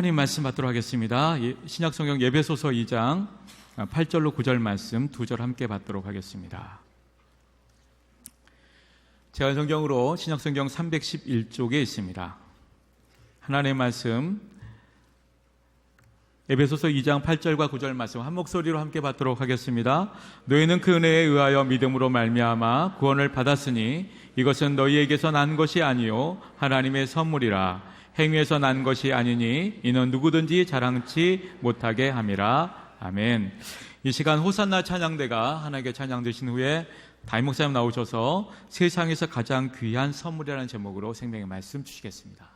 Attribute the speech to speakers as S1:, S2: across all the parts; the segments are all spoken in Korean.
S1: 하나님 말씀 받도록 하겠습니다. 신약성경 에베소서 2장 8절로 9절 말씀 2절 함께 받도록 하겠습니다. 제가 성경으로 신약성경 311쪽에 있습니다. 하나님의 말씀 에베소서 2장 8절과 9절 말씀 한 목소리로 함께 받도록 하겠습니다. 너희는 그 은혜에 의하여 믿음으로 말미암아 구원을 받았으니 이것은 너희에게서 난 것이 아니요 하나님의 선물이라. 행위에서 난 것이 아니니 이는 누구든지 자랑치 못하게 함이라. 아멘. 이 시간 호산나 찬양대가 하나님께 찬양되신 후에 담임 목사님 나오셔서 세상에서 가장 귀한 선물이라는 제목으로 생명의 말씀 주시겠습니다.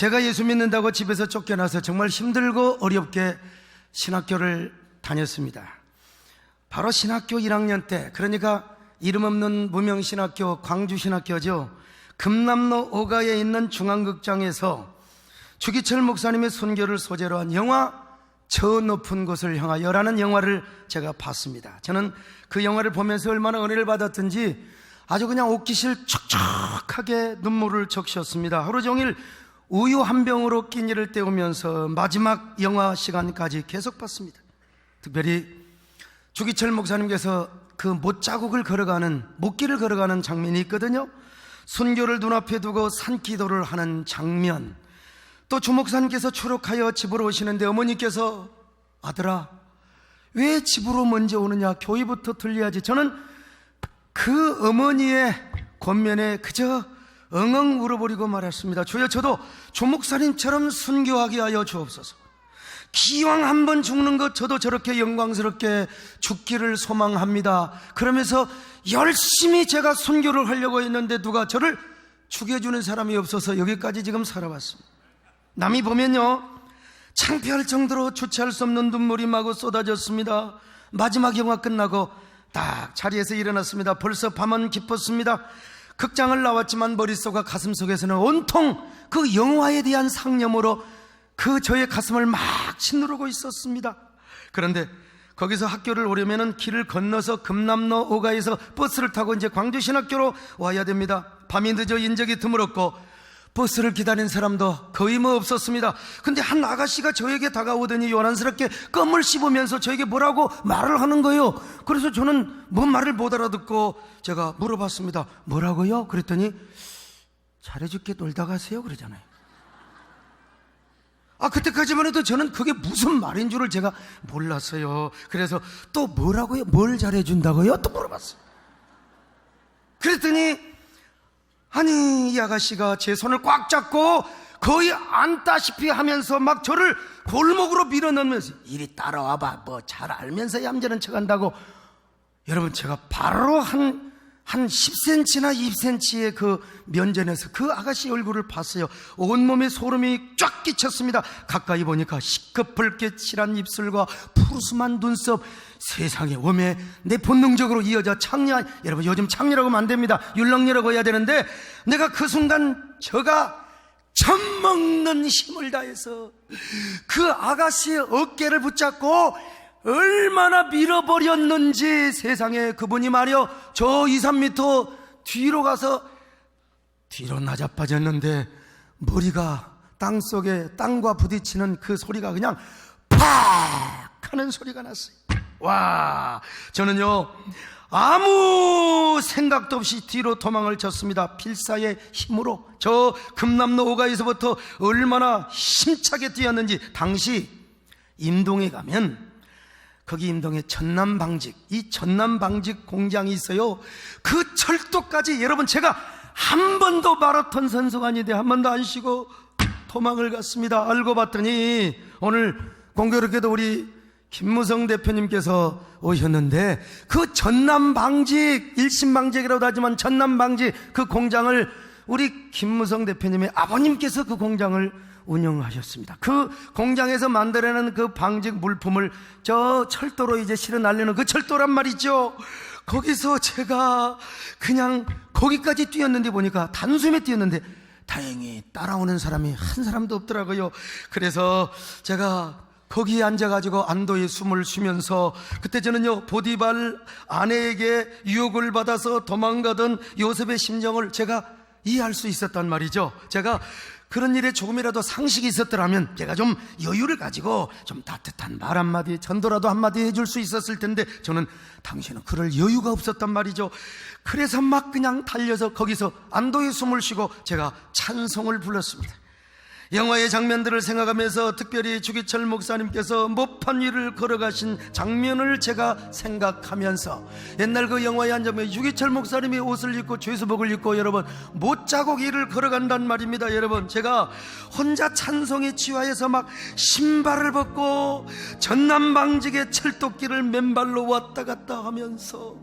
S2: 제가 예수 믿는다고 집에서 쫓겨나서 정말 힘들고 어렵게 신학교를 다녔습니다. 바로 신학교 1학년 때, 그러니까 이름 없는 무명신학교, 광주신학교죠. 금남로 5가에 있는 중앙극장에서 주기철 목사님의 순교를 소재로 한 영화 저 높은 곳을 향하여라는 영화를 제가 봤습니다. 저는 그 영화를 보면서 얼마나 은혜를 받았든지 아주 그냥 옥기실 촉촉하게 눈물을 적셨습니다. 하루 종일 우유 한 병으로 끼니를 때우면서 마지막 영화 시간까지 계속 봤습니다. 특별히 주기철 목사님께서 그 못자국을 걸어가는, 못길을 걸어가는 장면이 있거든요. 순교를 눈앞에 두고 산기도를 하는 장면, 또 주목사님께서 추록하여 집으로 오시는데 어머니께서 아들아 왜 집으로 먼저 오느냐, 교회부터 들려야지. 저는 그 어머니의 권면에 그저 엉엉 울어버리고 말았습니다. 주여, 저도 주목사님처럼 순교하게 하여 주옵소서. 기왕 한번 죽는 것 저도 저렇게 영광스럽게 죽기를 소망합니다. 그러면서 열심히 제가 순교를 하려고 했는데 누가 저를 죽여주는 사람이 없어서 여기까지 지금 살아왔습니다. 남이 보면요 창피할 정도로 주체할 수 없는 눈물이 마구 쏟아졌습니다. 마지막 영화 끝나고 딱 자리에서 일어났습니다. 벌써 밤은 깊었습니다. 극장을 나왔지만 머릿속과 가슴속에서는 온통 그 영화에 대한 상념으로 그 저의 가슴을 막 짓누르고 있었습니다. 그런데 거기서 학교를 오려면 길을 건너서 금남로 5가에서 버스를 타고 이제 광주신학교로 와야 됩니다. 밤이 늦어 인적이 드물었고 버스를 기다린 사람도 거의 없었습니다. 근데 한 아가씨가 저에게 다가오더니 요란스럽게 껌을 씹으면서 저에게 뭐라고 말을 하는 거예요. 그래서 저는 뭔 말을 못 알아듣고 제가 물어봤습니다. 뭐라고요? 그랬더니 잘해줄게 놀다 가세요 그러잖아요. 그때까지만 해도 저는 그게 무슨 말인 줄을 제가 몰랐어요. 그래서 또 뭐라고요? 뭘 잘해준다고요? 또 물어봤어요. 그랬더니 아니 이 아가씨가 제 손을 꽉 잡고 거의 안다시피 하면서 막 저를 골목으로 밀어넣으면서 이리 따라와봐, 뭐 잘 알면서 얌전한 척한다고. 여러분, 제가 바로 한 10cm나 20cm의 그 면전에서 그 아가씨 얼굴을 봤어요. 온몸에 소름이 쫙 끼쳤습니다. 가까이 보니까 시커멓게 칠한 입술과 푸르스만 눈썹, 세상에 웜에 내 본능적으로 이 여자 창녀, 여러분 요즘 창녀라고 하면 안 됩니다. 율랑녀라고 해야 되는데, 내가 그 순간 저가 젖먹는 힘을 다해서 그 아가씨의 어깨를 붙잡고 얼마나 밀어버렸는지. 세상에, 그분이 말이요 저 2, 3m 뒤로 가서 뒤로 나자빠졌는데 머리가 땅속에 땅과 부딪히는 그 소리가 그냥 팍 하는 소리가 났어요. 와, 저는요 아무 생각도 없이 뒤로 도망을 쳤습니다. 필사의 힘으로. 저 금남로 5가에서부터 얼마나 힘차게 뛰었는지. 당시 임동에 가면 거기 임동에 전남방직, 이 전남방직 공장이 있어요. 그 철도까지, 여러분 제가 한 번도 마라톤 선수가 아닌데 한 번도 안 쉬고 도망을 갔습니다. 알고 봤더니 오늘 공교롭게도 우리 김무성 대표님께서 오셨는데 그 전남방직, 일신방직이라고 하지만 전남방직 그 공장을 우리 김무성 대표님의 아버님께서 그 공장을 운영하셨습니다. 그 공장에서 만들어내는 그 방직 물품을 저 철도로 이제 실어 날리는 그 철도란 말이죠. 거기서 제가 그냥 거기까지 뛰었는데 보니까 단숨에 뛰었는데 다행히 따라오는 사람이 한 사람도 없더라고요. 그래서 제가 거기에 앉아가지고 안도의 숨을 쉬면서, 그때 저는요 보디발 아내에게 유혹을 받아서 도망가던 요셉의 심정을 제가 이해할 수 있었단 말이죠. 제가 그런 일에 조금이라도 상식이 있었더라면 제가 좀 여유를 가지고 좀 따뜻한 말 한마디, 전도라도 한마디 해줄 수 있었을 텐데 저는 당시에는 그럴 여유가 없었단 말이죠. 그래서 막 그냥 달려서 거기서 안도의 숨을 쉬고 제가 찬송을 불렀습니다. 영화의 장면들을 생각하면서 특별히 주기철 목사님께서 못판 위를 걸어가신 장면을 제가 생각하면서, 옛날 그 영화의 한 장면에 주기철 목사님이 옷을 입고 죄수복을 입고 여러분 못자국 위를 걸어간단 말입니다. 여러분, 제가 혼자 찬송에 취하여서 막 신발을 벗고 전남방직의 철도길을 맨발로 왔다 갔다 하면서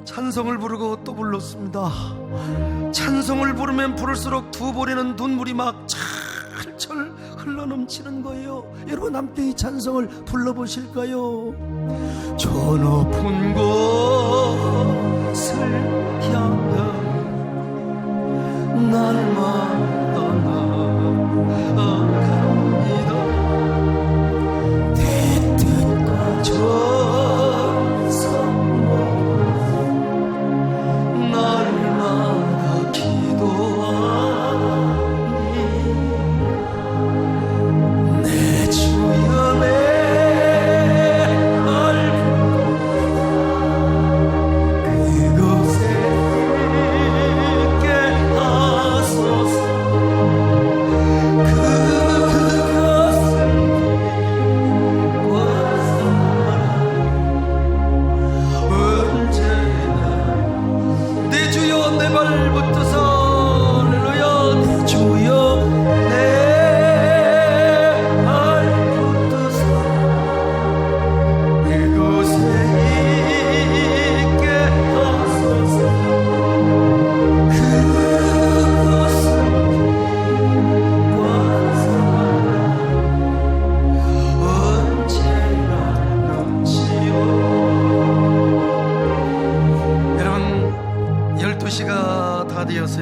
S2: 찬송을 부르고 또 불렀습니다. 찬송을 부르면 부를수록 두 볼에는 눈물이 막 철철 흘러넘치는 거예요. 여러분 함께 이 찬송을 불러보실까요? 저 높은 곳을 향해 날마다 나아갑니다. 내 뜻과 전성모 날마다 기도하니 내 주여 내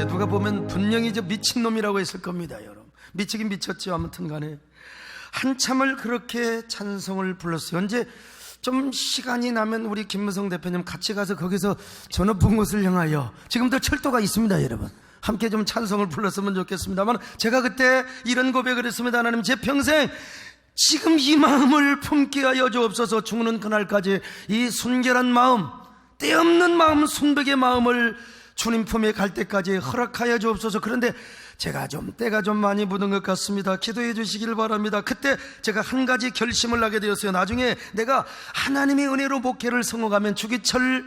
S2: 누가 보면 분명히 미친놈이라고 했을 겁니다. 여러분 미치긴 미쳤죠. 아무튼 간에 한참을 그렇게 찬송을 불렀어요. 언제 좀 시간이 나면 우리 김무성 대표님 같이 가서 거기서 저 높은 곳을 향하여, 지금도 철도가 있습니다. 여러분 함께 좀 찬송을 불렀으면 좋겠습니다만, 제가 그때 이런 고백을 했습니다. 하나님, 제 평생 지금 이 마음을 품게 하여 주옵소서. 죽는 그날까지 이 순결한 마음, 때없는 마음, 순백의 마음을 주님 품에 갈 때까지 허락하여 주옵소서. 그런데 제가 때가 좀 많이 묻은 것 같습니다. 기도해 주시길 바랍니다. 그때 제가 한 가지 결심을 하게 되었어요. 나중에 내가 하나님의 은혜로 목회를 성공하면 주기철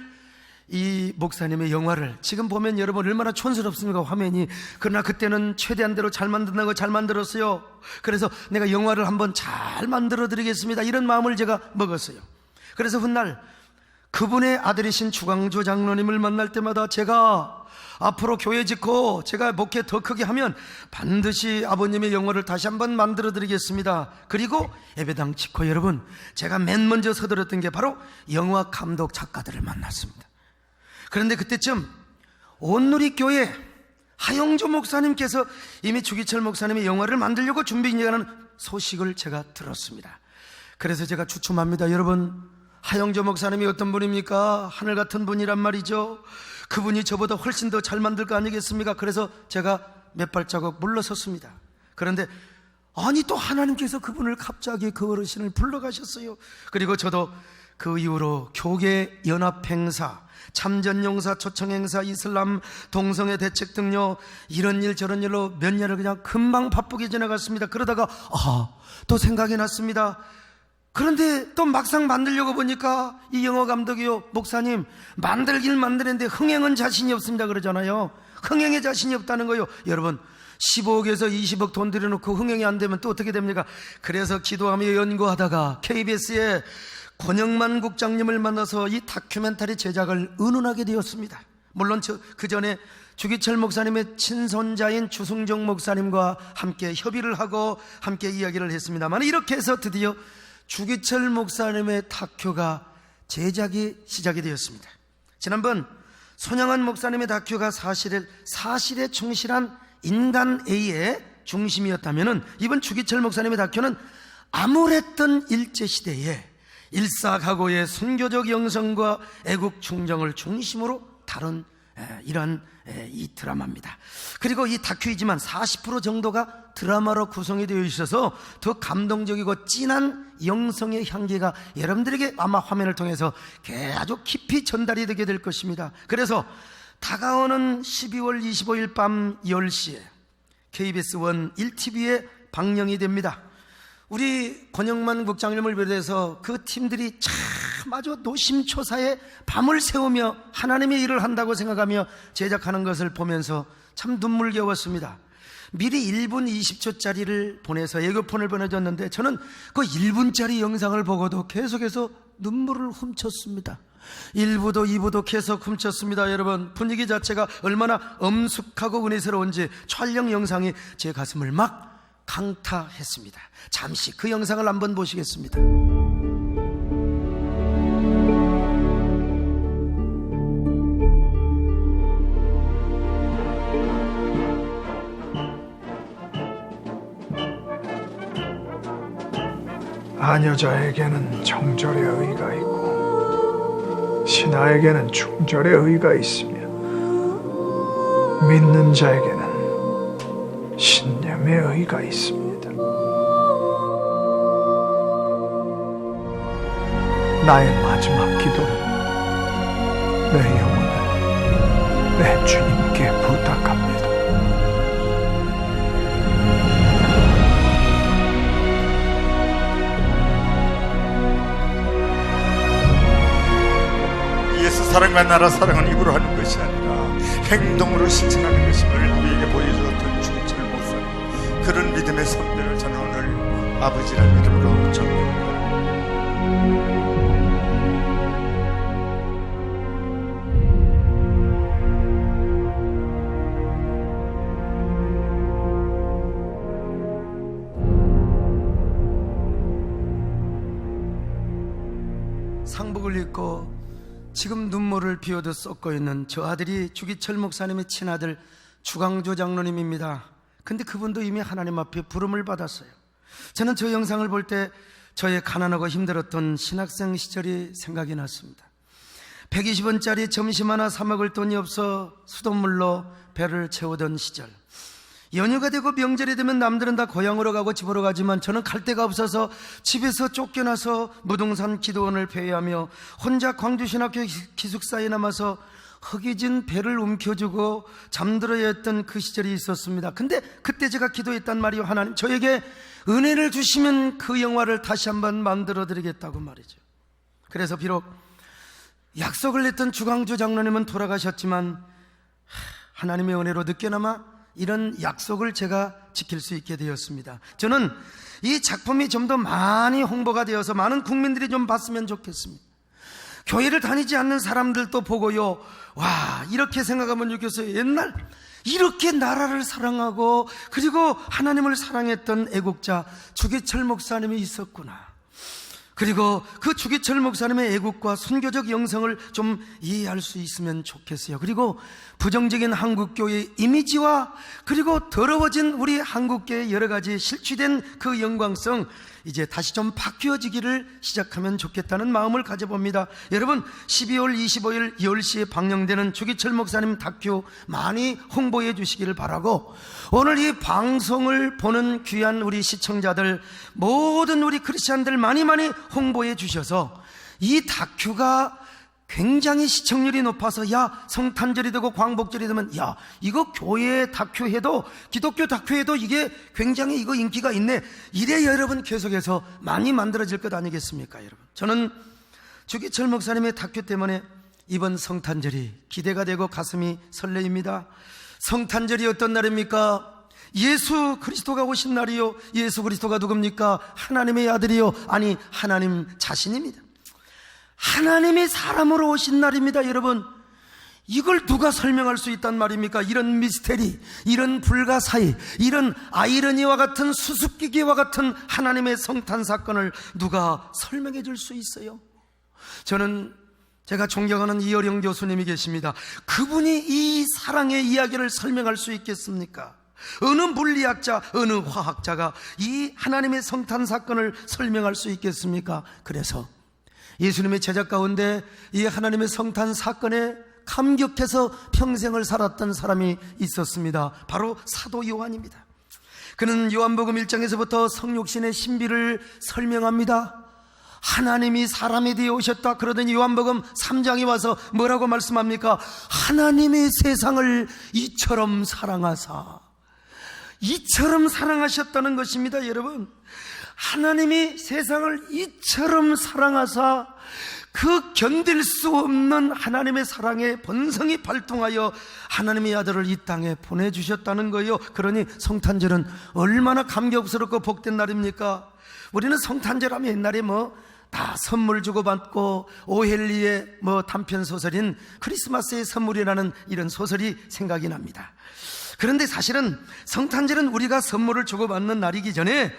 S2: 이 목사님의 영화를, 지금 보면 여러분 얼마나 촌스럽습니까, 화면이. 그러나 그때는 최대한대로 잘 만든다고 잘 만들었어요. 그래서 내가 영화를 한번 잘 만들어 드리겠습니다, 이런 마음을 제가 먹었어요. 그래서 훗날 그분의 아들이신 주광조 장로님을 만날 때마다 제가 앞으로 교회 짓고 제가 목회 더 크게 하면 반드시 아버님의 영화를 다시 한번 만들어 드리겠습니다. 그리고 예배당 짓고, 여러분 제가 맨 먼저 서둘렀던 게 바로 영화 감독 작가들을 만났습니다. 그런데 그때쯤 온누리교회 하영조 목사님께서 이미 주기철 목사님의 영화를 만들려고 준비 중이라는 소식을 제가 들었습니다. 그래서 제가 추첨합니다. 여러분, 하영조 목사님이 어떤 분입니까? 하늘 같은 분이란 말이죠. 그분이 저보다 훨씬 더 잘 만들 거 아니겠습니까? 그래서 제가 몇 발자국 물러섰습니다. 그런데 아니, 또 하나님께서 그분을 갑자기, 그 어르신을 불러가셨어요. 그리고 저도 그 이후로 교계 연합 행사, 참전용사, 초청행사, 이슬람 동성애 대책 등요, 이런 일 저런 일로 몇 년을 그냥 금방 바쁘게 지나갔습니다. 그러다가 또 생각이 났습니다. 그런데 또 막상 만들려고 보니까 이 영화 감독이요, 목사님 만들긴 만드는데 흥행은 자신이 없습니다 그러잖아요. 흥행에 자신이 없다는 거요. 여러분 15억에서 20억 돈 들여놓고 흥행이 안 되면 또 어떻게 됩니까? 그래서 기도하며 연구하다가 KBS에 권영만 국장님을 만나서 이 다큐멘터리 제작을 의논하게 되었습니다. 물론 그 전에 주기철 목사님의 친손자인 주승종 목사님과 함께 협의를 하고 함께 이야기를 했습니다만, 이렇게 해서 드디어 주기철 목사님의 다큐가 제작이 시작이 되었습니다. 지난번 손양한 목사님의 다큐가 사실에 충실한 인간 A의 중심이었다면, 이번 주기철 목사님의 다큐는 암울했던 일제시대에 일사각오의 순교적 영성과 애국 충정을 중심으로 다룬 이런 이 드라마입니다. 그리고 이 다큐이지만 40% 정도가 드라마로 구성이 되어 있어서 더 감동적이고 진한 영성의 향기가 여러분들에게 아마 화면을 통해서 아주 깊이 전달이 되게 될 것입니다. 그래서 다가오는 12월 25일 밤 10시에 KBS 1 1TV에 방영이 됩니다. 우리 권영만 국장님을 비롯해서 그 팀들이 참 아주 노심초사에 밤을 새우며 하나님의 일을 한다고 생각하며 제작하는 것을 보면서 참 눈물겨웠습니다. 미리 1분 20초짜리를 보내서 예고편을 보내줬는데 저는 그 1분짜리 영상을 보고도 계속해서 눈물을 훔쳤습니다. 1부도 2부도 계속 훔쳤습니다. 여러분, 분위기 자체가 얼마나 엄숙하고 은혜스러운지 촬영 영상이 제 가슴을 막 강타했습니다. 잠시 그 영상을 한번 보시겠습니다.
S3: 아녀자에게는 정절의 의가 있고 신하에게는 충절의 의가 있으며 믿는 자에게는 신념의 의가 있습니다. 나의 마지막 기도는 내 영혼을 내 주님께 부탁합니다.
S4: 예수 사랑과 나라 사랑은 입으로 하는 것이 아니라 행동으로 실천하는 것임을 우리에게 보여주었던 주기철 목사님, 그런 믿음의 선배를 저는 오늘 아버지라는 이름으로 정립합니다.
S2: 상복을 입고 지금 눈물을 비워도 쏟고 있는 저 아들이 주기철 목사님의 친아들 주강조 장로님입니다. 근데 그분도 이미 하나님 앞에 부름을 받았어요. 저는 저 영상을 볼 때 저의 가난하고 힘들었던 신학생 시절이 생각이 났습니다. 120원짜리 점심 하나 사 먹을 돈이 없어 수돗물로 배를 채우던 시절, 연휴가 되고 명절이 되면 남들은 다 고향으로 가고 집으로 가지만 저는 갈 데가 없어서 집에서 쫓겨나서 무등산 기도원을 배회하며 혼자 광주신학교 기숙사에 남아서 허기진 배를 움켜쥐고 잠들어야 했던 그 시절이 있었습니다. 근데 그때 제가 기도했단 말이요, 하나님 저에게 은혜를 주시면 그 영화를 다시 한번 만들어 드리겠다고 말이죠. 그래서 비록 약속을 했던 주광주 장로님은 돌아가셨지만 하나님의 은혜로 늦게나마 이런 약속을 제가 지킬 수 있게 되었습니다. 저는 이 작품이 좀 더 많이 홍보가 되어서 많은 국민들이 좀 봤으면 좋겠습니다. 교회를 다니지 않는 사람들도 보고요, 와, 이렇게 생각하면 좋겠어요. 옛날 이렇게 나라를 사랑하고 그리고 하나님을 사랑했던 애국자 주기철 목사님이 있었구나. 그리고 그 주기철 목사님의 애국과 선교적 영성을 좀 이해할 수 있으면 좋겠어요. 그리고 부정적인 한국교회의 이미지와 그리고 더러워진 우리 한국교회의 여러 가지 실추된 그 영광성, 이제 다시 좀 바뀌어지기를 시작하면 좋겠다는 마음을 가져봅니다. 여러분, 12월 25일 10시에 방영되는 주기철 목사님 다큐 많이 홍보해 주시기를 바라고, 오늘 이 방송을 보는 귀한 우리 시청자들, 모든 우리 크리스찬들 많이 홍보해 주셔서 이 다큐가 굉장히 시청률이 높아서, 야, 성탄절이 되고 광복절이 되면, 야, 이거 교회 다큐해도, 기독교 다큐해도 이게 굉장히 이거 인기가 있네, 이래 여러분 계속해서 많이 만들어질 것 아니겠습니까? 여러분, 저는 주기철 목사님의 다큐 때문에 이번 성탄절이 기대가 되고 가슴이 설레입니다. 성탄절이 어떤 날입니까? 예수 그리스도가 오신 날이요. 예수 그리스도가 누굽니까? 하나님의 아들이요, 아니 하나님 자신입니다. 하나님이 사람으로 오신 날입니다. 여러분, 이걸 누가 설명할 수 있단 말입니까? 이런 미스테리, 이런 불가사의, 이런 아이러니와 같은 수수께끼와 같은 하나님의 성탄 사건을 누가 설명해 줄 수 있어요? 저는 제가 존경하는 이어령 교수님이 계십니다. 그분이 이 사랑의 이야기를 설명할 수 있겠습니까? 어느 물리학자, 어느 화학자가 이 하나님의 성탄 사건을 설명할 수 있겠습니까? 그래서 예수님의 제자 가운데 이 하나님의 성탄 사건에 감격해서 평생을 살았던 사람이 있었습니다. 바로 사도 요한입니다. 그는 요한복음 1장에서부터 성육신의 신비를 설명합니다. 하나님이 사람이 되어 오셨다. 그러더니 요한복음 3장에 와서 뭐라고 말씀합니까? 하나님이 세상을 이처럼 사랑하사, 이처럼 사랑하셨다는 것입니다. 여러분, 하나님이 세상을 이처럼 사랑하사 그 견딜 수 없는 하나님의 사랑의 본성이 발동하여 하나님의 아들을 이 땅에 보내주셨다는 거예요. 그러니 성탄절은 얼마나 감격스럽고 복된 날입니까? 우리는 성탄절 하면 옛날에 다 선물 주고받고 오헬리의 단편 소설인 크리스마스의 선물이라는 이런 소설이 생각이 납니다. 그런데 사실은 성탄절은 우리가 선물을 주고받는 날이기 전에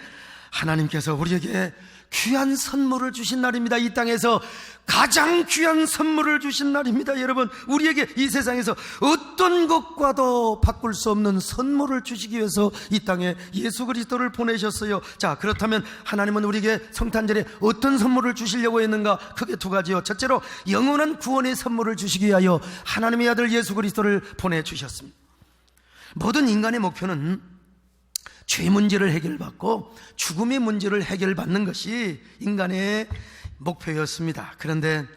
S2: 하나님께서 우리에게 귀한 선물을 주신 날입니다. 이 땅에서 가장 귀한 선물을 주신 날입니다. 여러분, 우리에게 이 세상에서 어떤 것과도 바꿀 수 없는 선물을 주시기 위해서 이 땅에 예수 그리스도를 보내셨어요. 자, 그렇다면 하나님은 우리에게 성탄절에 어떤 선물을 주시려고 했는가? 크게 두 가지요. 첫째로 영원한 구원의 선물을 주시기 위하여 하나님의 아들 예수 그리스도를 보내주셨습니다. 모든 인간의 목표는 죄 문제를 해결받고 죽음의 문제를 해결받는 것이 인간의 목표였습니다. 그런데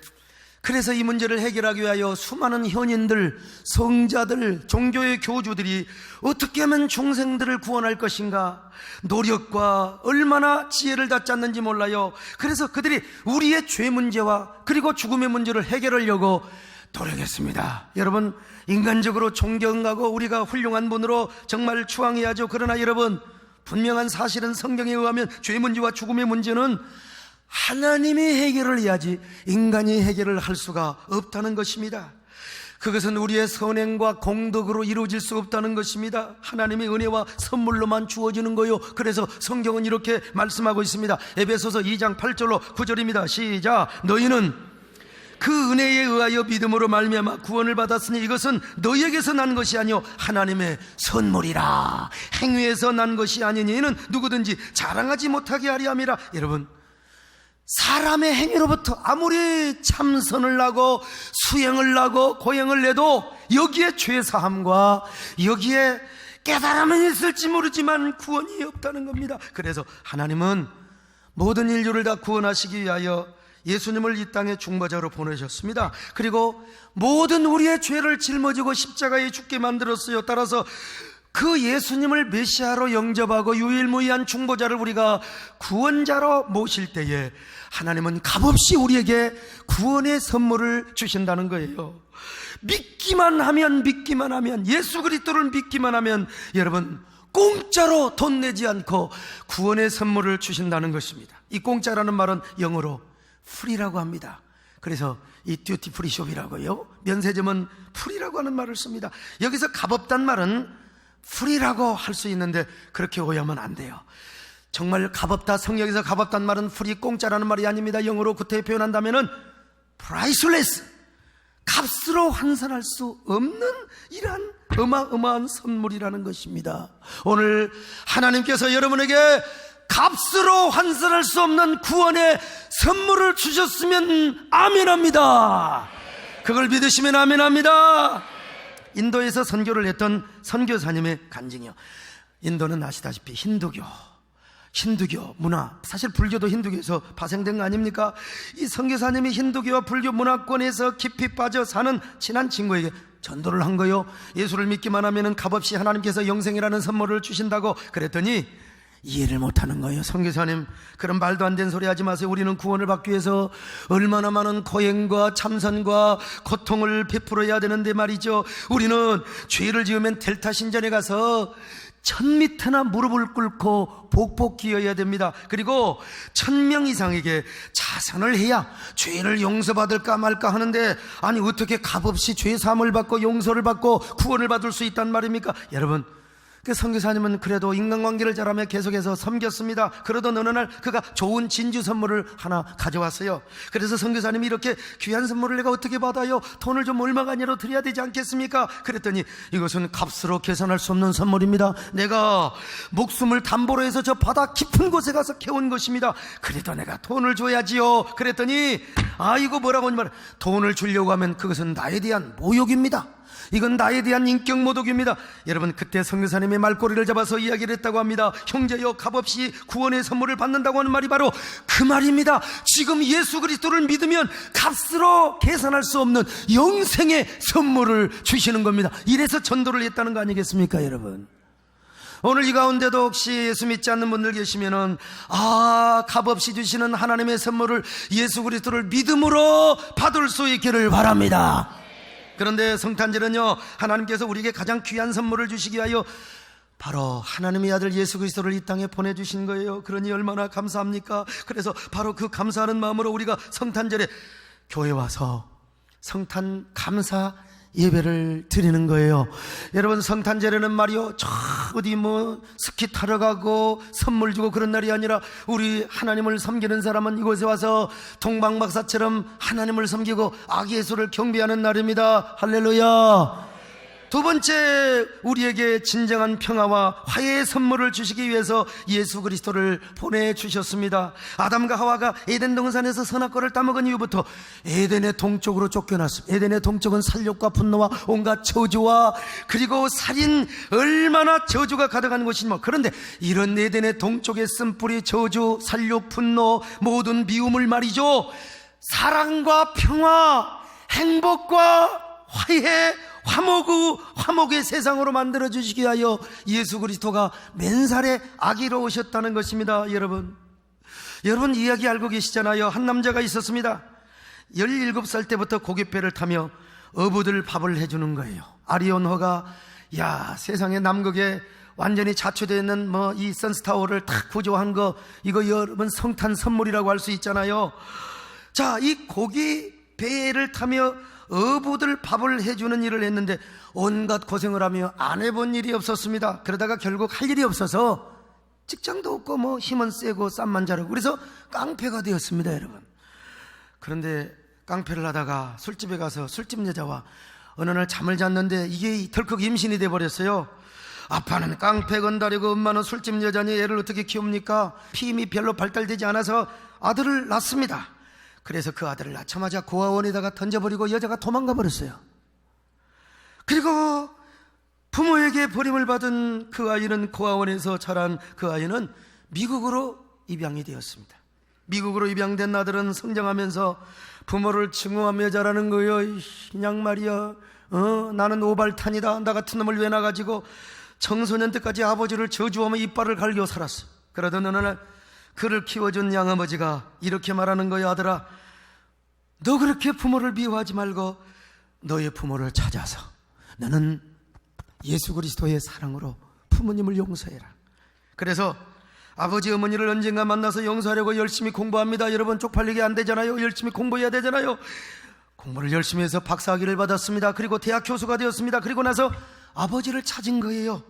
S2: 그래서 이 문제를 해결하기 위하여 수많은 현인들, 성자들, 종교의 교주들이 어떻게 하면 중생들을 구원할 것인가 노력과 얼마나 지혜를 다 짰는지 몰라요. 그래서 그들이 우리의 죄 문제와 그리고 죽음의 문제를 해결하려고 노력했습니다. 여러분, 인간적으로 존경하고 우리가 훌륭한 분으로 정말 추앙해야죠. 그러나 여러분, 분명한 사실은 성경에 의하면 죄 문제와 죽음의 문제는 하나님이 해결을 해야지 인간이 해결을 할 수가 없다는 것입니다. 그것은 우리의 선행과 공덕으로 이루어질 수 없다는 것입니다. 하나님의 은혜와 선물로만 주어지는 거요. 그래서 성경은 이렇게 말씀하고 있습니다. 에베소서 2장 8절로 9절입니다. 시작. 너희는 그 은혜에 의하여 믿음으로 말미암아 구원을 받았으니 이것은 너희에게서 난 것이 아니요 하나님의 선물이라. 행위에서 난 것이 아니니 이는 누구든지 자랑하지 못하게 하려 함이라. 여러분, 사람의 행위로부터 아무리 참선을 하고 수행을 하고 고행을 해도 여기에 죄사함과 여기에 깨달음은 있을지 모르지만 구원이 없다는 겁니다. 그래서 하나님은 모든 인류를 다 구원하시기 위하여 예수님을 이 땅에 중보자로 보내셨습니다. 그리고 모든 우리의 죄를 짊어지고 십자가에 죽게 만들었어요. 따라서 그 예수님을 메시아로 영접하고 유일무이한 중보자를 우리가 구원자로 모실 때에 하나님은 값없이 우리에게 구원의 선물을 주신다는 거예요. 믿기만 하면 예수 그리스도를 믿기만 하면 여러분 공짜로 돈 내지 않고 구원의 선물을 주신다는 것입니다. 이 공짜라는 말은 영어로 프리라고 합니다. 그래서 이 듀티 프리 숍이라고요, 면세점은 프리라고 하는 말을 씁니다. 여기서 값없단 말은 프리라고 할 수 있는데 그렇게 오해하면 안 돼요. 정말 값없다, 성경에서 값없단 말은 프리, 공짜라는 말이 아닙니다. 영어로 구태에 표현한다면은 priceless, 값으로 환산할 수 없는 이러한 어마어마한 선물이라는 것입니다. 오늘 하나님께서 여러분에게 값으로 환산할 수 없는 구원의 선물을 주셨으면 아멘합니다. 그걸 믿으시면 아멘합니다. 인도에서 선교를 했던 선교사님의 간증이요. 인도는 아시다시피 힌두교 문화, 사실 불교도 힌두교에서 파생된 거 아닙니까? 이 선교사님이 힌두교와 불교 문화권에서 깊이 빠져 사는 친한 친구에게 전도를 한 거요. 예수를 믿기만 하면 값없이 하나님께서 영생이라는 선물을 주신다고. 그랬더니 이해를 못하는 거예요. 선교사님, 그런 말도 안 되는 소리 하지 마세요. 우리는 구원을 받기 위해서 얼마나 많은 고행과 참선과 고통을 베풀어야 되는데 말이죠. 우리는 죄를 지으면 델타 신전에 가서 1000m나 무릎을 꿇고 복복 기어야 됩니다. 그리고 1000명 이상에게 자선을 해야 죄를 용서받을까 말까 하는데, 아니 어떻게 값없이 죄 사함을 받고 용서를 받고 구원을 받을 수 있단 말입니까? 여러분, 그 선교사님은 그래도 인간관계를 잘하며 계속해서 섬겼습니다. 그러던 어느 날 그가 좋은 진주 선물을 하나 가져왔어요. 그래서 선교사님이 이렇게 귀한 선물을 내가 어떻게 받아요? 돈을 좀 얼마간이라도 드려야 되지 않겠습니까? 그랬더니 이것은 값으로 계산할 수 없는 선물입니다. 내가 목숨을 담보로 해서 저 바다 깊은 곳에 가서 캐온 것입니다. 그래도 내가 돈을 줘야지요. 그랬더니 이거 뭐라고 하니 말이야. 돈을 주려고 하면 그것은 나에 대한 모욕입니다. 이건 나에 대한 인격 모독입니다. 여러분, 그때 선교사님의 말꼬리를 잡아서 이야기를 했다고 합니다. 형제여, 값없이 구원의 선물을 받는다고 하는 말이 바로 그 말입니다. 지금 예수 그리스도를 믿으면 값으로 계산할 수 없는 영생의 선물을 주시는 겁니다. 이래서 전도를 했다는 거 아니겠습니까, 여러분? 오늘 이 가운데도 혹시 예수 믿지 않는 분들 계시면은 값없이 주시는 하나님의 선물을, 예수 그리스도를 믿음으로 받을 수 있기를 바랍니다. 그런데 성탄절은요, 하나님께서 우리에게 가장 귀한 선물을 주시기 위하여 바로 하나님의 아들 예수 그리스도를 이 땅에 보내주신 거예요. 그러니 얼마나 감사합니까? 그래서 바로 그 감사하는 마음으로 우리가 성탄절에 교회 와서 성탄 감사 예배를 드리는 거예요. 여러분, 성탄절에는 말이요, 저 어디 뭐 스키 타러 가고 선물 주고 그런 날이 아니라 우리 하나님을 섬기는 사람은 이곳에 와서 동방박사처럼 하나님을 섬기고 아기 예수를 경배하는 날입니다. 할렐루야. 두 번째, 우리에게 진정한 평화와 화해의 선물을 주시기 위해서 예수 그리스도를 보내주셨습니다. 아담과 하와가 에덴 동산에서 선악과를 따먹은 이후부터 에덴의 동쪽으로 쫓겨났습니다. 에덴의 동쪽은 살욕과 분노와 온갖 저주와 그리고 살인, 얼마나 저주가 가득한 곳이니 뭐. 그런데 이런 에덴의 동쪽에 쓴뿌리 저주, 살욕, 분노, 모든 미움을 말이죠, 사랑과 평화, 행복과 화해, 화목의 세상으로 만들어 주시기 위하여 예수 그리스도가 맨살에 아기로 오셨다는 것입니다. 여러분 이야기 알고 계시잖아요. 한 남자가 있었습니다. 17살 때부터 고깃배를 타며 어부들 밥을 해주는 거예요. 아리온호가, 야, 세상에 남극에 완전히 자초되어 있는 뭐 이 선스타워를 탁 구조한 거, 이거 여러분 성탄 선물이라고 할 수 있잖아요. 자, 이 고깃배를 타며 어부들 밥을 해주는 일을 했는데 온갖 고생을 하며 안 해본 일이 없었습니다. 그러다가 결국 할 일이 없어서 직장도 없고 뭐 힘은 세고 쌈만 자르고 그래서 깡패가 되었습니다. 여러분, 그런데 깡패를 하다가 술집에 가서 술집 여자와 어느 날 잠을 잤는데 이게 덜컥 임신이 돼버렸어요. 아빠는 깡패 건달이고 엄마는 술집 여자니 애를 어떻게 키웁니까? 피임이 별로 발달되지 않아서 아들을 낳습니다. 그래서 그 아들을 낳자마자 고아원에다가 던져버리고 여자가 도망가 버렸어요. 그리고 부모에게 버림을 받은 그 아이는, 고아원에서 자란 그 아이는 미국으로 입양이 되었습니다. 미국으로 입양된 아들은 성장하면서 부모를 증오하며 자라는 거예요. 그냥 말이야, 나는 오발탄이다, 나 같은 놈을 왜 낳아가지고. 청소년 때까지 아버지를 저주하며 이빨을 갈겨 살았어요. 그러던 어느 날 그를 키워준 양아버지가 이렇게 말하는 거야. 아들아, 너 그렇게 부모를 미워하지 말고 너의 부모를 찾아서 너는 예수 그리스도의 사랑으로 부모님을 용서해라. 그래서 아버지 어머니를 언젠가 만나서 용서하려고 열심히 공부합니다. 여러분, 쪽팔리게 안 되잖아요. 열심히 공부해야 되잖아요. 공부를 열심히 해서 박사학위를 받았습니다. 그리고 대학 교수가 되었습니다. 그리고 나서 아버지를 찾은 거예요.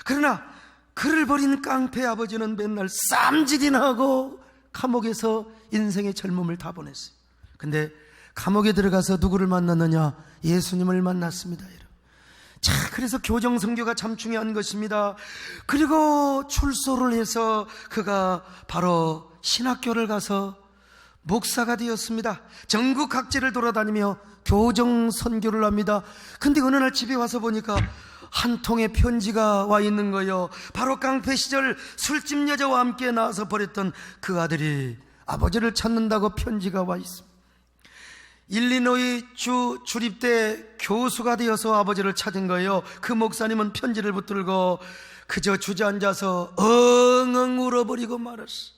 S2: 그러나 그를 버린 깡패 아버지는 맨날 쌈질이나 하고 감옥에서 인생의 젊음을 다 보냈어요. 근데 감옥에 들어가서 누구를 만났느냐? 예수님을 만났습니다. 여러분. 자, 그래서 교정 선교가 참 중요한 것입니다. 그리고 출소를 해서 그가 바로 신학교를 가서 목사가 되었습니다. 전국 각지를 돌아다니며 교정 선교를 합니다. 근데 어느 날 집에 와서 보니까 한 통의 편지가 와 있는 거예요. 바로 깡패 시절 술집 여자와 함께 나와서 버렸던 그 아들이 아버지를 찾는다고 편지가 와 있습니다. 일리노이 주 주립대 교수가 되어서 아버지를 찾은 거예요. 그 목사님은 편지를 붙들고 그저 주저앉아서 엉엉 울어버리고 말았어.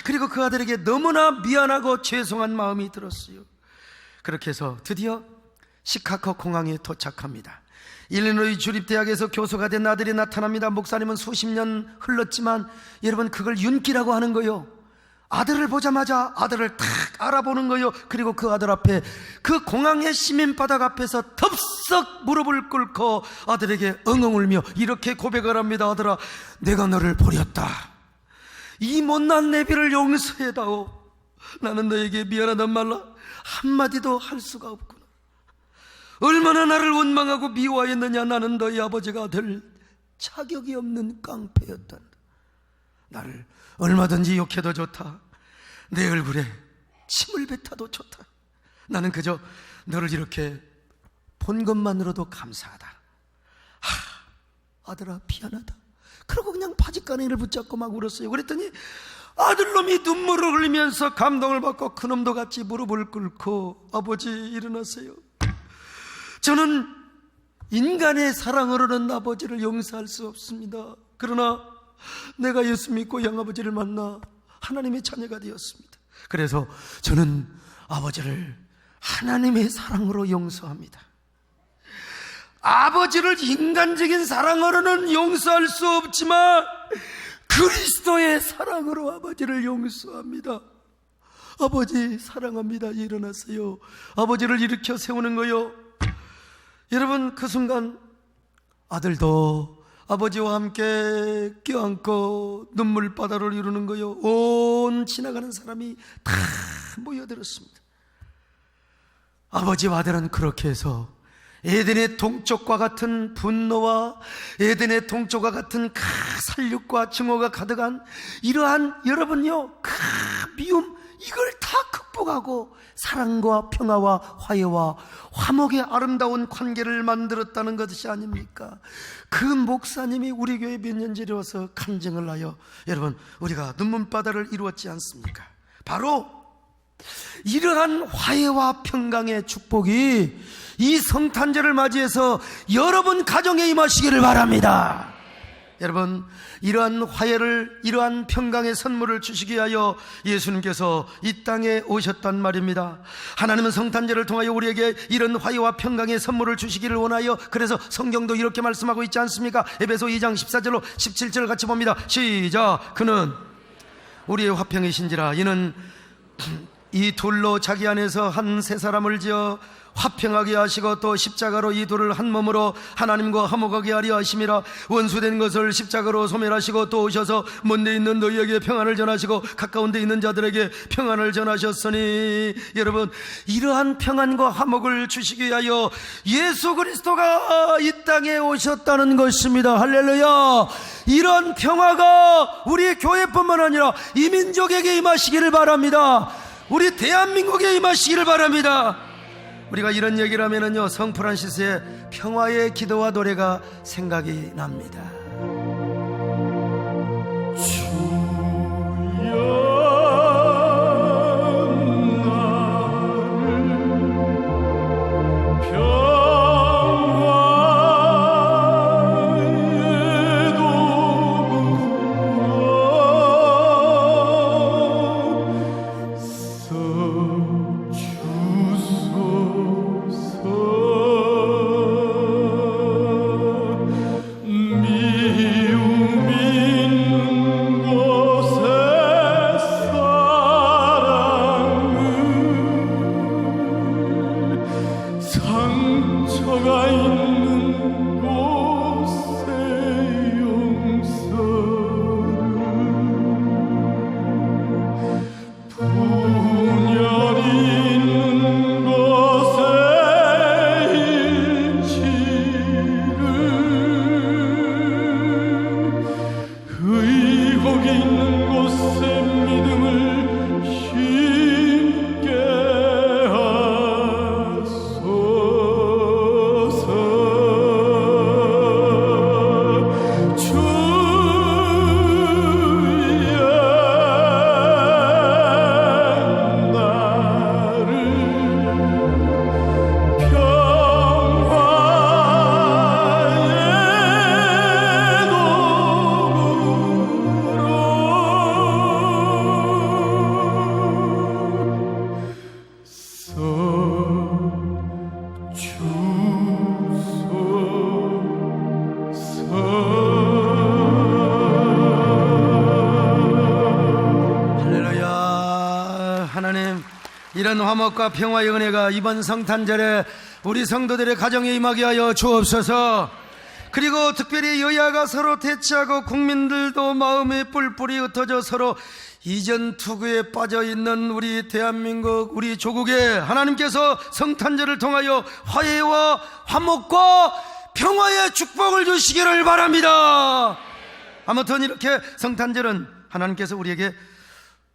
S2: 그리고 그 아들에게 너무나 미안하고 죄송한 마음이 들었어요. 그렇게 해서 드디어 시카고 공항에 도착합니다. 일리노이 주립대학에서 교수가 된 아들이 나타납니다. 목사님은 수십 년 흘렀지만 여러분, 그걸 윤기라고 하는 거예요. 아들을 보자마자 아들을 탁 알아보는 거예요. 그리고 그 아들 앞에, 그 공항의 시민바닥 앞에서 덥석 무릎을 꿇고 아들에게 엉엉 울며 이렇게 고백을 합니다. 아들아, 내가 너를 버렸다. 이 못난 내비를 용서해다오. 나는 너에게 미안하단 말라 한마디도 할 수가 없구나. 얼마나 나를 원망하고 미워했느냐. 나는 너희 아버지가 될 자격이 없는 깡패였단다. 나를 얼마든지 욕해도 좋다. 내 얼굴에 침을 뱉어도 좋다. 나는 그저 너를 이렇게 본 것만으로도 감사하다. 아들아, 미안하다. 그러고 그냥 바짓가랑이를 붙잡고 막 울었어요. 그랬더니 아들놈이 눈물을 흘리면서 감동을 받고 그놈도 같이 무릎을 꿇고, 아버지 일어나세요. 저는 인간의 사랑으로는 아버지를 용서할 수 없습니다. 그러나 내가 예수 믿고 양아버지를 만나 하나님의 자녀가 되었습니다. 그래서 저는 아버지를 하나님의 사랑으로 용서합니다. 아버지를 인간적인 사랑으로는 용서할 수 없지만 그리스도의 사랑으로 아버지를 용서합니다. 아버지 사랑합니다. 일어나세요. 아버지를 일으켜 세우는 거요. 여러분, 그 순간 아들도 아버지와 함께 껴안고 눈물바다를 이루는 거요. 온 지나가는 사람이 다 모여들었습니다. 아버지와 아들은 그렇게 해서 에덴의 동쪽과 같은 분노와 에덴의 동쪽과 같은 살육과 증오가 가득한 이러한 여러분요 미움, 이걸 다 극복하고 사랑과 평화와 화해와 화목의 아름다운 관계를 만들었다는 것이 아닙니까? 그 목사님이 우리 교회 몇 년 전에 와서 간증을 하여 여러분, 우리가 눈물바다를 이루었지 않습니까? 바로 이러한 화해와 평강의 축복이 이 성탄절을 맞이해서 여러분 가정에 임하시기를 바랍니다. 여러분, 이러한 화해를, 이러한 평강의 선물을 주시기 위하여 예수님께서 이 땅에 오셨단 말입니다. 하나님은 성탄절을 통하여 우리에게 이런 화해와 평강의 선물을 주시기를 원하여, 그래서 성경도 이렇게 말씀하고 있지 않습니까? 에베소 2장 14절로 17절 같이 봅니다. 시작. 그는 우리의 화평이신지라. 이는 이 둘로 자기 안에서 한 세 사람을 지어 화평하게 하시고 또 십자가로 이 둘을 한 몸으로 하나님과 화목하게 하려 하심이라. 원수된 것을 십자가로 소멸하시고 또 오셔서 먼데 있는 너희에게 평안을 전하시고 가까운 데 있는 자들에게 평안을 전하셨으니. 여러분, 이러한 평안과 화목을 주시기 위하여 예수 그리스도가 이 땅에 오셨다는 것입니다. 할렐루야. 이런 평화가 우리 교회뿐만 아니라 이 민족에게 임하시기를 바랍니다. 우리 대한민국에 임하시기를 바랍니다. 우리가 이런 얘기를 하면은요, 성 프란시스의 평화의 기도와 노래가 생각이 납니다. 이런 화목과 평화의 은혜가 이번 성탄절에 우리 성도들의 가정에 임하게 하여 주옵소서. 그리고 특별히 여야가 서로 대치하고 국민들도 마음이 뿔뿔이 흩어져 서로 이전 투구에 빠져있는 우리 대한민국, 우리 조국에 하나님께서 성탄절을 통하여 화해와 화목과 평화의 축복을 주시기를 바랍니다. 아무튼 이렇게 성탄절은 하나님께서 우리에게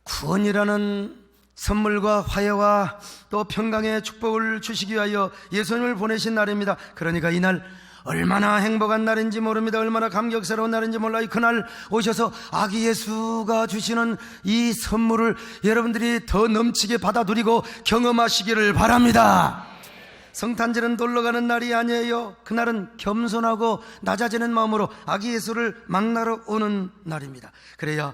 S2: 구원이라는 선물과 화해와 또 평강의 축복을 주시기 위하여 예수님을 보내신 날입니다. 그러니까 이날 얼마나 행복한 날인지 모릅니다. 얼마나 감격스러운 날인지 몰라요. 그날 오셔서 아기 예수가 주시는 이 선물을 여러분들이 더 넘치게 받아 누리고 경험하시기를 바랍니다. 성탄절은 놀러가는 날이 아니에요. 그날은 겸손하고 낮아지는 마음으로 아기 예수를 만나러 오는 날입니다. 그래야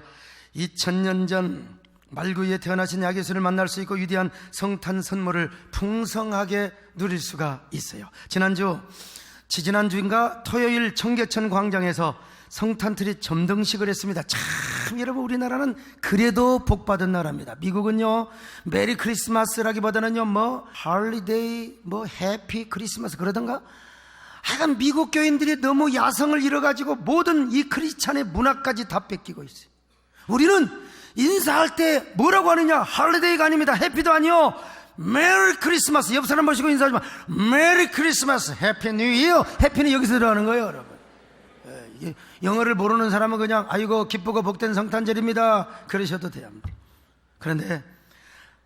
S2: 2000년 전 말구이에 태어나신 아기 예수를 만날 수 있고 위대한 성탄 선물을 풍성하게 누릴 수가 있어요. 지난주 지지난주인가 토요일 청계천 광장에서 성탄트리 점등식을 했습니다. 참 여러분, 우리나라는 그래도 복받은 나라입니다. 미국은요 메리 크리스마스라기보다는요 뭐 할리데이, 뭐 해피 크리스마스 그러던가. 하여간 미국 교인들이 너무 야성을 잃어가지고 모든 이 크리스찬의 문화까지 다 뺏기고 있어요. 우리는 인사할 때 뭐라고 하느냐? 할리데이가 아닙니다. 해피도 아니요, 메리 크리스마스. 옆 사람 보시고 인사하지 마. 메리 크리스마스, 해피 뉴 이어. 해피는 여기서 들어가는 거예요, 여러분. 영어를 모르는 사람은 그냥 아이고 기쁘고 복된 성탄절입니다 그러셔도 돼요. 그런데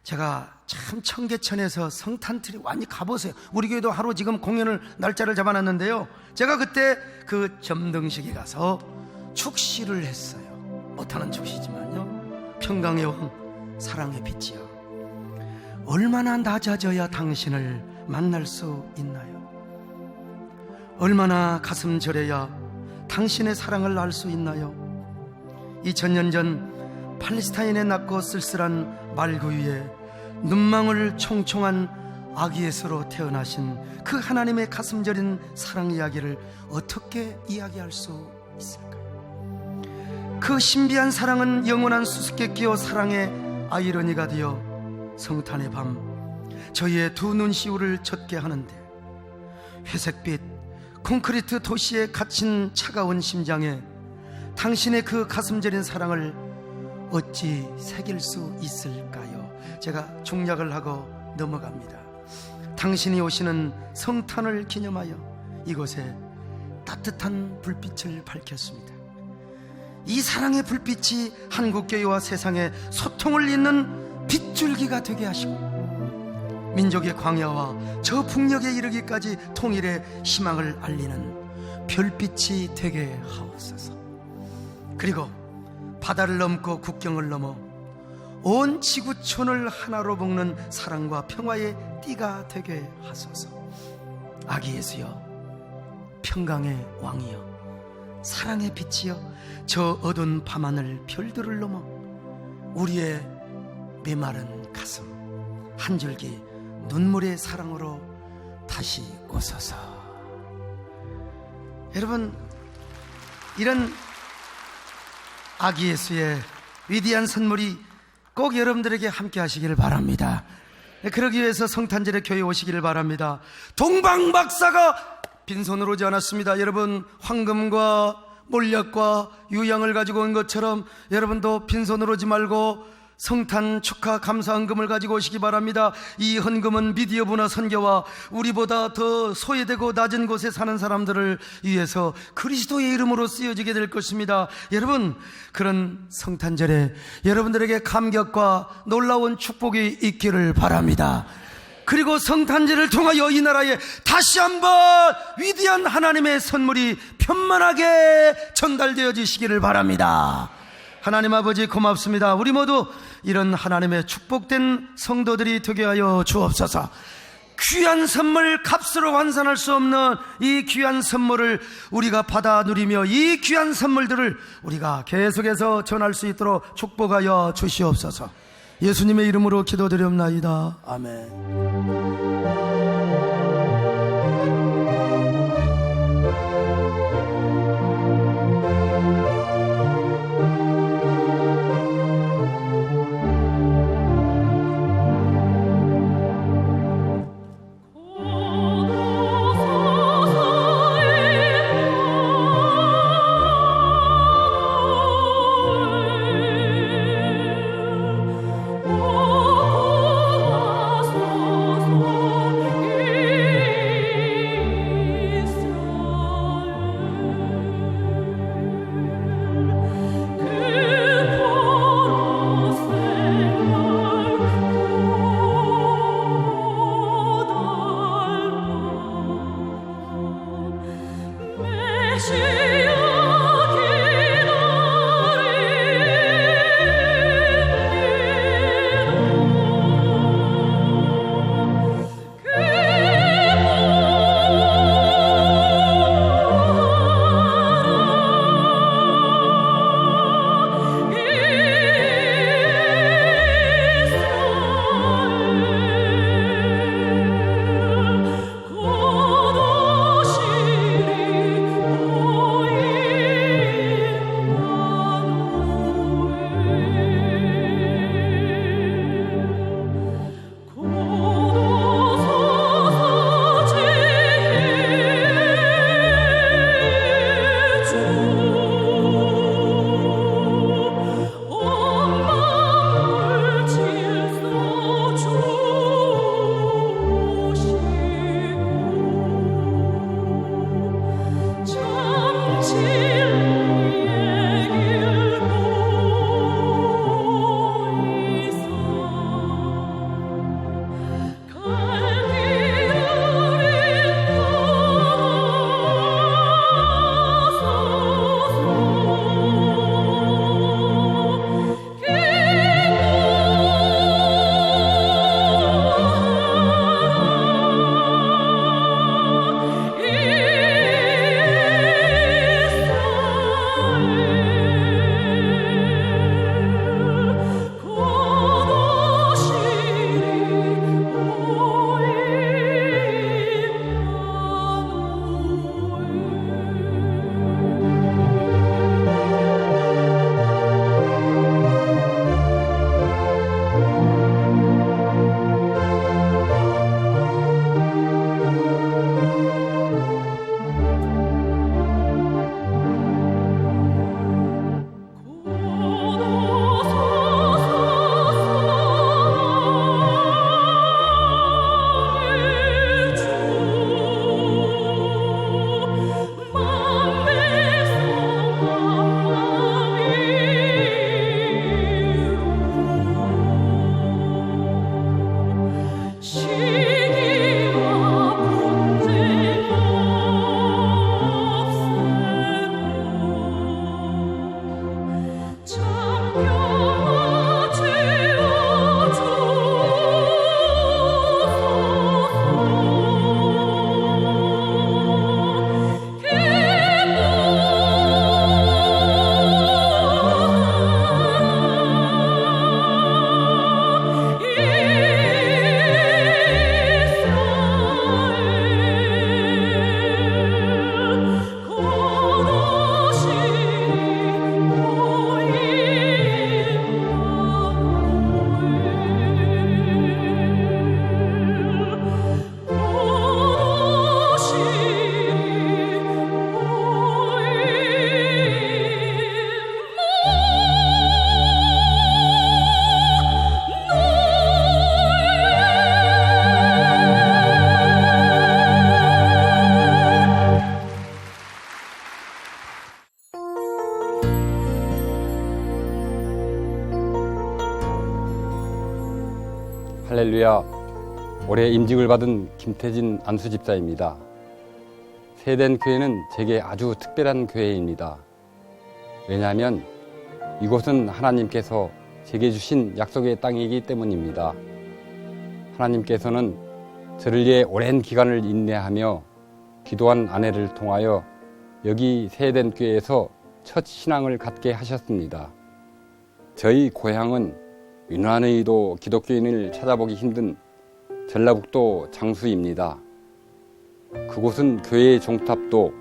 S2: 제가 참 청계천에서 성탄트리 완전히 가보세요. 우리 교회도 하루 지금 공연을 날짜를 잡아놨는데요, 제가 그때 그 점등식에 가서 축시를 했어요. 못하는 축시지만요. 평강의 왕 사랑의 빛이여, 얼마나 낮아져야 당신을 만날 수 있나요? 얼마나 가슴 저려야 당신의 사랑을 알 수 있나요? 2000년 전 팔레스타인에 낮고 쓸쓸한 말구 위에 눈망울 총총한 아기 예수로 태어나신 그 하나님의 가슴 저린 사랑 이야기를 어떻게 이야기할 수 있을까요? 그 신비한 사랑은 영원한 수수께끼요 사랑의 아이러니가 되어 성탄의 밤 저희의 두 눈시울을 젖게 하는데, 회색빛 콘크리트 도시에 갇힌 차가운 심장에 당신의 그 가슴 저린 사랑을 어찌 새길 수 있을까요? 제가 중략을 하고 넘어갑니다. 당신이 오시는 성탄을 기념하여 이곳에 따뜻한 불빛을 밝혔습니다. 이 사랑의 불빛이 한국교회와 세상에 소통을 잇는 빗줄기가 되게 하시고 민족의 광야와 저 북녘에 이르기까지 통일의 희망을 알리는 별빛이 되게 하옵소서. 그리고 바다를 넘고 국경을 넘어 온 지구촌을 하나로 묶는 사랑과 평화의 띠가 되게 하소서. 아기 예수여, 평강의 왕이여, 사랑의 빛이여, 저 어두운 밤하늘 별들을 넘어 우리의 메마른 가슴 한 줄기 눈물의 사랑으로 다시 오소서. 여러분, 이런 아기 예수의 위대한 선물이 꼭 여러분들에게 함께 하시기를 바랍니다. 그러기 위해서 성탄절에 교회에 오시기를 바랍니다. 동방박사가 빈손으로 오지 않았습니다. 여러분, 황금과 몰약과 유향을 가지고 온 것처럼 여러분도 빈손으로 오지 말고 성탄 축하 감사 헌금을 가지고 오시기 바랍니다. 이 헌금은 미디어부나 선교와 우리보다 더 소외되고 낮은 곳에 사는 사람들을 위해서 그리스도의 이름으로 쓰여지게 될 것입니다. 여러분, 그런 성탄절에 여러분들에게 감격과 놀라운 축복이 있기를 바랍니다. 그리고 성탄절을 통하여 이 나라에 다시 한번 위대한 하나님의 선물이 편만하게 전달되어지시기를 바랍니다. 하나님 아버지 고맙습니다. 우리 모두 이런 하나님의 축복된 성도들이 되게 하여 주옵소서. 귀한 선물, 값으로 환산할 수 없는 이 귀한 선물을 우리가 받아 누리며 이 귀한 선물들을 우리가 계속해서 전할 수 있도록 축복하여 주시옵소서. 예수님의 이름으로 기도드리옵나이다. 아멘.
S5: 할렐루야, 올해 임직을 받은 김태진 안수 집사입니다. 세덴 교회는 제게 아주 특별한 교회입니다. 왜냐하면 이곳은 하나님께서 제게 주신 약속의 땅이기 때문입니다. 하나님께서는 저를 위해 오랜 기간을 인내하며 기도한 아내를 통하여 여기 세덴 교회에서 첫 신앙을 갖게 하셨습니다. 저희 고향은 윤환의도 기독교인을 찾아보기 힘든 전라북도 장수입니다. 그곳은 교회의 종탑도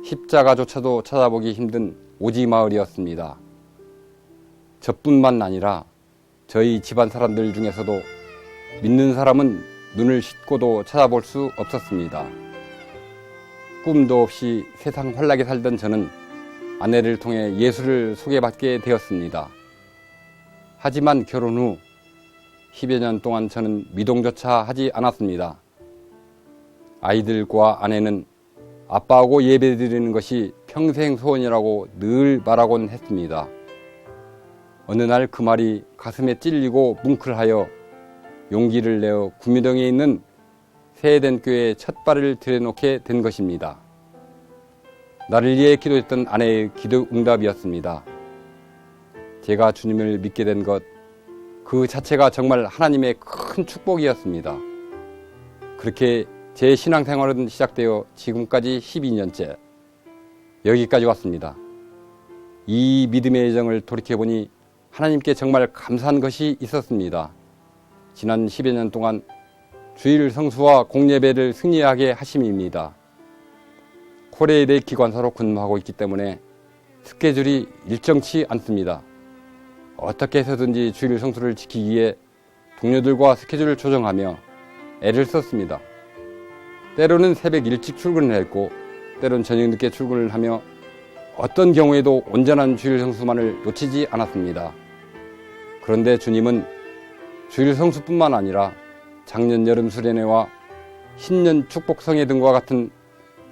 S5: 십자가조차도 찾아보기 힘든 오지 마을이었습니다. 저뿐만 아니라 저희 집안 사람들 중에서도 믿는 사람은 눈을 씻고도 찾아볼 수 없었습니다. 꿈도 없이 세상 환락에 살던 저는 아내를 통해 예수를 소개받게 되었습니다. 하지만 결혼 후 10여 년 동안 저는 미동조차 하지 않았습니다. 아이들과 아내는 아빠하고 예배드리는 것이 평생 소원이라고 늘 말하곤 했습니다. 어느 날 그 말이 가슴에 찔리고 뭉클하여 용기를 내어 구미동에 있는 세덴 교회에 첫 발을 들여놓게 된 것입니다. 나를 위해 기도했던 아내의 기도 응답이었습니다. 제가 주님을 믿게 된 것, 그 자체가 정말 하나님의 큰 축복이었습니다. 그렇게 제 신앙생활은 시작되어 지금까지 12년째 여기까지 왔습니다. 이 믿음의 여정을 돌이켜보니 하나님께 정말 감사한 것이 있었습니다. 지난 10여 년 동안 주일 성수와 공예배를 승리하게 하심입니다. 코레일의 기관사로 근무하고 있기 때문에 스케줄이 일정치 않습니다. 어떻게 해서든지 주일 성수를 지키기 위해 동료들과 스케줄을 조정하며 애를 썼습니다. 때로는 새벽 일찍 출근을 했고 때로는 저녁 늦게 출근을 하며 어떤 경우에도 온전한 주일 성수만을 놓치지 않았습니다. 그런데 주님은 주일 성수뿐만 아니라 작년 여름 수련회와 신년 축복 성회 등과 같은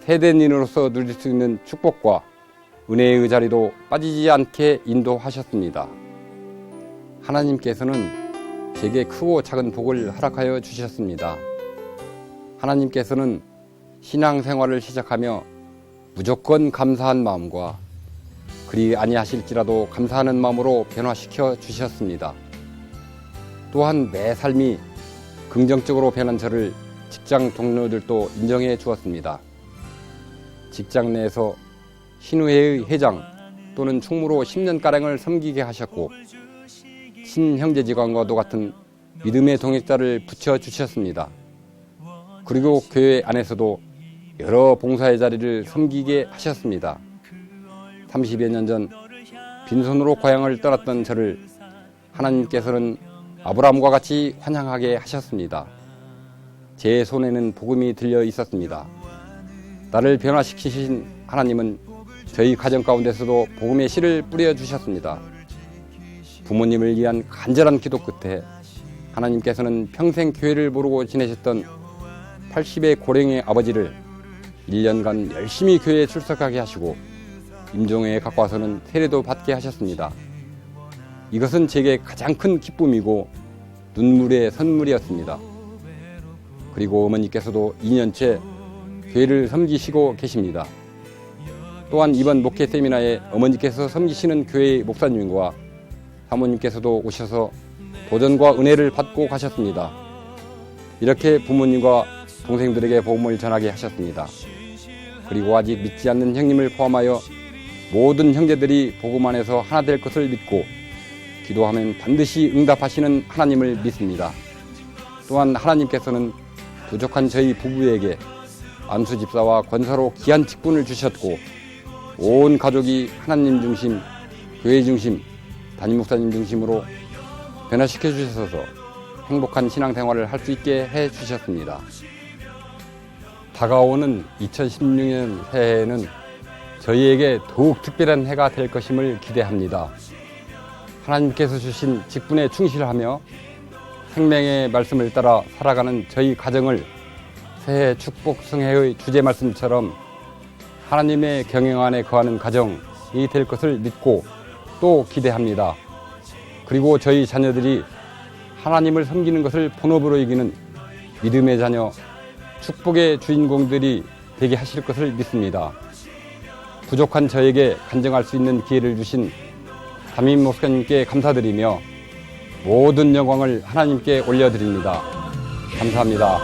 S5: 세대인으로서 누릴 수 있는 축복과 은혜의 자리도 빠지지 않게 인도하셨습니다. 하나님께서는 제게 크고 작은 복을 허락하여 주셨습니다. 하나님께서는 신앙생활을 시작하며 무조건 감사한 마음과 그리 아니하실지라도 감사하는 마음으로 변화시켜 주셨습니다. 또한 매 삶이 긍정적으로 변한 저를 직장 동료들도 인정해 주었습니다. 직장 내에서 신우회의 회장 또는 총무로 10년가량을 섬기게 하셨고 친형제지간과도 같은 믿음의 동역자를 붙여주셨습니다. 그리고 교회 안에서도 여러 봉사의 자리를 섬기게 하셨습니다. 30여 년 전 빈손으로 고향을 떠났던 저를 하나님께서는 아브라함과 같이 환영하게 하셨습니다. 제 손에는 복음이 들려 있었습니다. 나를 변화시키신 하나님은 저희 가정 가운데서도 복음의 씨를 뿌려주셨습니다. 부모님을 위한 간절한 기도 끝에 하나님께서는 평생 교회를 모르고 지내셨던 80의 고령의 아버지를 1년간 열심히 교회에 출석하게 하시고 임종회에 갖고 와서는 세례도 받게 하셨습니다. 이것은 제게 가장 큰 기쁨이고 눈물의 선물이었습니다. 그리고 어머니께서도 2년째 교회를 섬기시고 계십니다. 또한 이번 목회 세미나에 어머니께서 섬기시는 교회의 목사님과 사모님께서도 오셔서 도전과 은혜를 받고 가셨습니다. 이렇게 부모님과 동생들에게 복음을 전하게 하셨습니다. 그리고 아직 믿지 않는 형님을 포함하여 모든 형제들이 복음 안에서 하나 될 것을 믿고 기도하면 반드시 응답하시는 하나님을 믿습니다. 또한 하나님께서는 부족한 저희 부부에게 안수 집사와 권사로 귀한 직분을 주셨고 온 가족이 하나님 중심, 교회 중심, 담임 목사님 중심으로 변화시켜 주셔서 행복한 신앙생활을 할 수 있게 해 주셨습니다. 다가오는 2016년 새해에는 저희에게 더욱 특별한 해가 될 것임을 기대합니다. 하나님께서 주신 직분에 충실하며 생명의 말씀을 따라 살아가는 저희 가정을 새해 축복 성회의 주제 말씀처럼 하나님의 경영 안에 거하는 가정이 될 것을 믿고 또 기대합니다. 그리고 저희 자녀들이 하나님을 섬기는 것을 본업으로 여기는 믿음의 자녀, 축복의 주인공들이 되게 하실 것을 믿습니다. 부족한 저에게 간증할 수 있는 기회를 주신 담임 목사님께 감사드리며 모든 영광을 하나님께 올려드립니다. 감사합니다.